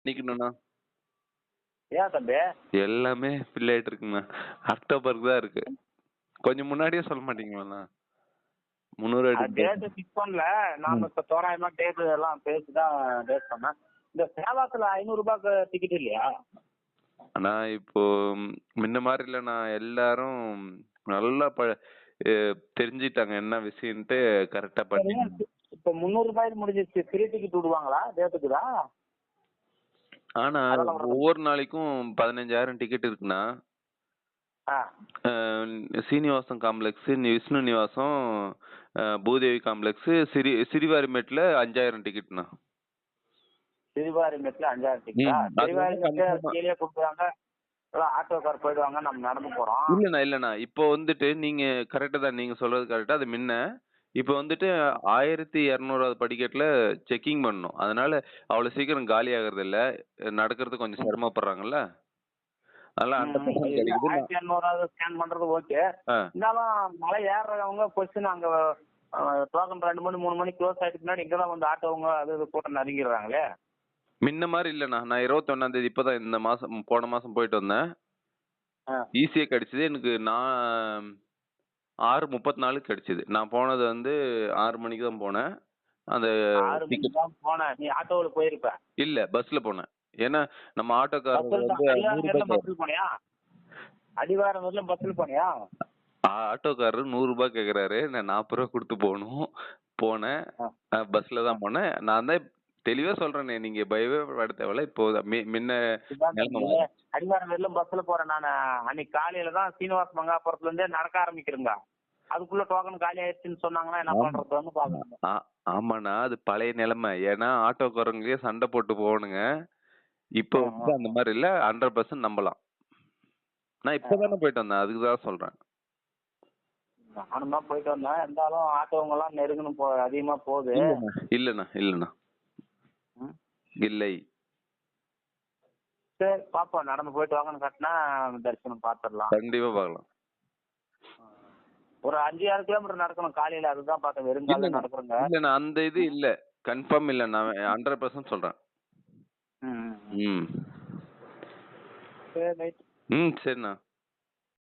பண்ணிக்கணும்ண்ணா. ஏன் தம்பி? எல்லாமே ஃபில் ஆயிட்டு இருக்குண்ணா. அக்டோபருக்கு தான் இருக்கு. கொஞ்சம் முன்னாடியே சொல்ல மாட்டீங்களாண்ணா? 300 அடி டேட் ஃபிக்ஸ் பண்ணல. நாம இப்ப தோராயமா டேட் எல்லாம் பேசிதான் டேட் பண்ணேன். இந்த சேவாத்துல 500 ரூபாய்க்கு டிக்கெட் இல்லையா? ஆனா இப்போ முன்ன மாதிரி இல்லைண்ணா. எல்லாரும் நல்லா தெரிஞ்சிட்டாங்க என்ன விஷயம்ட்டு கரெக்டா பண்ணி. இப்ப 300 ரூபாய்க்கு முடிஞ்சிருச்சு. ஃப்ரீ டிக்கெட் விடுவாங்களா டேட்டுக்கு தான்? ஆனா ஒவ்வொரு நாளைக்கும் 15,000 டிக்கெட் இருக்குண்ணா. சீனிவாசம் காம்ப்ளெக்ஸ், விஷ்ணு நிவாசம், பூதேவி காம்ப்ளெக்ஸ், சிறுவாரிமேட்ல 5,000 டிக்கெட்ண்ணா. சிறுவாரிமேட்ல 5,000 டிக்கெட்டா? சிறுவாரிமேட்ல கீழே கொடுக்குறாங்க, ஆட்டோக்கார் போயிடுவாங்க, நம்ம நடந்து போறோம். இல்லண்ணா இப்போ வந்துட்டு நீங்க கரெக்டா தான், நீங்க சொல்றது கரெக்டா. அது முன்ன இப்போ வந்துட்டு 1200 படிக்கட்டுல செக்கிங் பண்ணணும். அதனால அவ்வளவு சீக்கிரம் காலி ஆகுறது இல்ல. நடக்கிறது கொஞ்சம் சிரமப்படுறாங்கல்ல. அதெல்லாம் 1200 ஸ்கேன் பண்றது ஓகே. இருந்தாலும் மலை ஏறுறவங்க பொசிஷன் அங்க டோக்கன் 2 மணி 3 மணி க்ளோஸ் ஆயிட்டு முன்னாடி இங்கதான் வந்து ஆட்டோவங்க அது கூட்டம் நெருங்கிடுறாங்களே. முன்ன மாதிரி இல்லண்ணா. நான் 21ஆம் தேதி இப்பதான் இந்த மாசம் போன மாசம் போயிட்டு வந்தேன். ஈஸியா கிடைச்சது எனக்கு. நான் 6:34 கிடைச்சது. நான் போனது வந்து 6 மணிக்கு தான் போனேன். அந்த 6 மணிக்கு தான் போனேன். நீ ஆட்டோவில் போயிருப்ப? இல்ல, பஸ்ல போனேன். ஏன்னா நம்ம ஆட்டோக்காரர் வந்து பஸ்ல போனியா? அடிவாரம் வரலும் பஸ்ல போனியா? ஆட்டோக்காரர் 100 ரூபாய் கேக்குறாரு. நான் 40 ரூபாய் கொடுத்து போனேன். பஸ்ல தான் போனேன். நான் தான் தெளிவா சொல்றேனே, நீங்க பயவே பட தேவையில்ல. இப்போ முன்ன அடிவாரம் வரலும் பஸ்ல போறேன் நானு. அன்னைக்கு காலையில தான் சீனிவாச மங்காபுரத்துல இருந்தே நடக்க ஆரம்பிக்கிறேங்க. அதுக்குள்ள டோக்கன் காலி ஆயிடுச்சுன்னு சொன்னாங்கன்னா என்ன பண்றதுன்னு பாக்கணும். ஆமாண்ணா, அது பழைய நிலைமை. ஏன்னா ஆட்டோக்காரங்களே சண்டை போட்டு போகணுங்க. இப்போ வந்து அந்த மாதிரி இல்ல. 100% நம்பலாம். நான் இப்பதானே போயிட்டு வந்தேன், அதுக்கு தான் சொல்றேன். நானும் தான் போயிட்டு வந்தேன். இருந்தாலும் ஆட்டோவங்க எல்லாம் நெருங்கணும் அதிகமா போகுது. இல்லண்ணா இல்லை. சரி பாப்போம். நடந்து போயிட்டு வாங்கன்னு கட்டினா தரிசனம் பாத்துடலாம். கண்டிப்பா பாக்கலாம். ஒரு 5-6 கிலோமீட்டர் நடக்கணும் காலையில. அதுதான் பார்த்தேன். வெறுங்கால நடக்கிறேங்க. இல்லண்ணா, அந்த இது இல்ல. கன்ஃபார்ம் இல்ல. நான் 100% சொல்றேன். சரி ரைட். சரிண்ணா.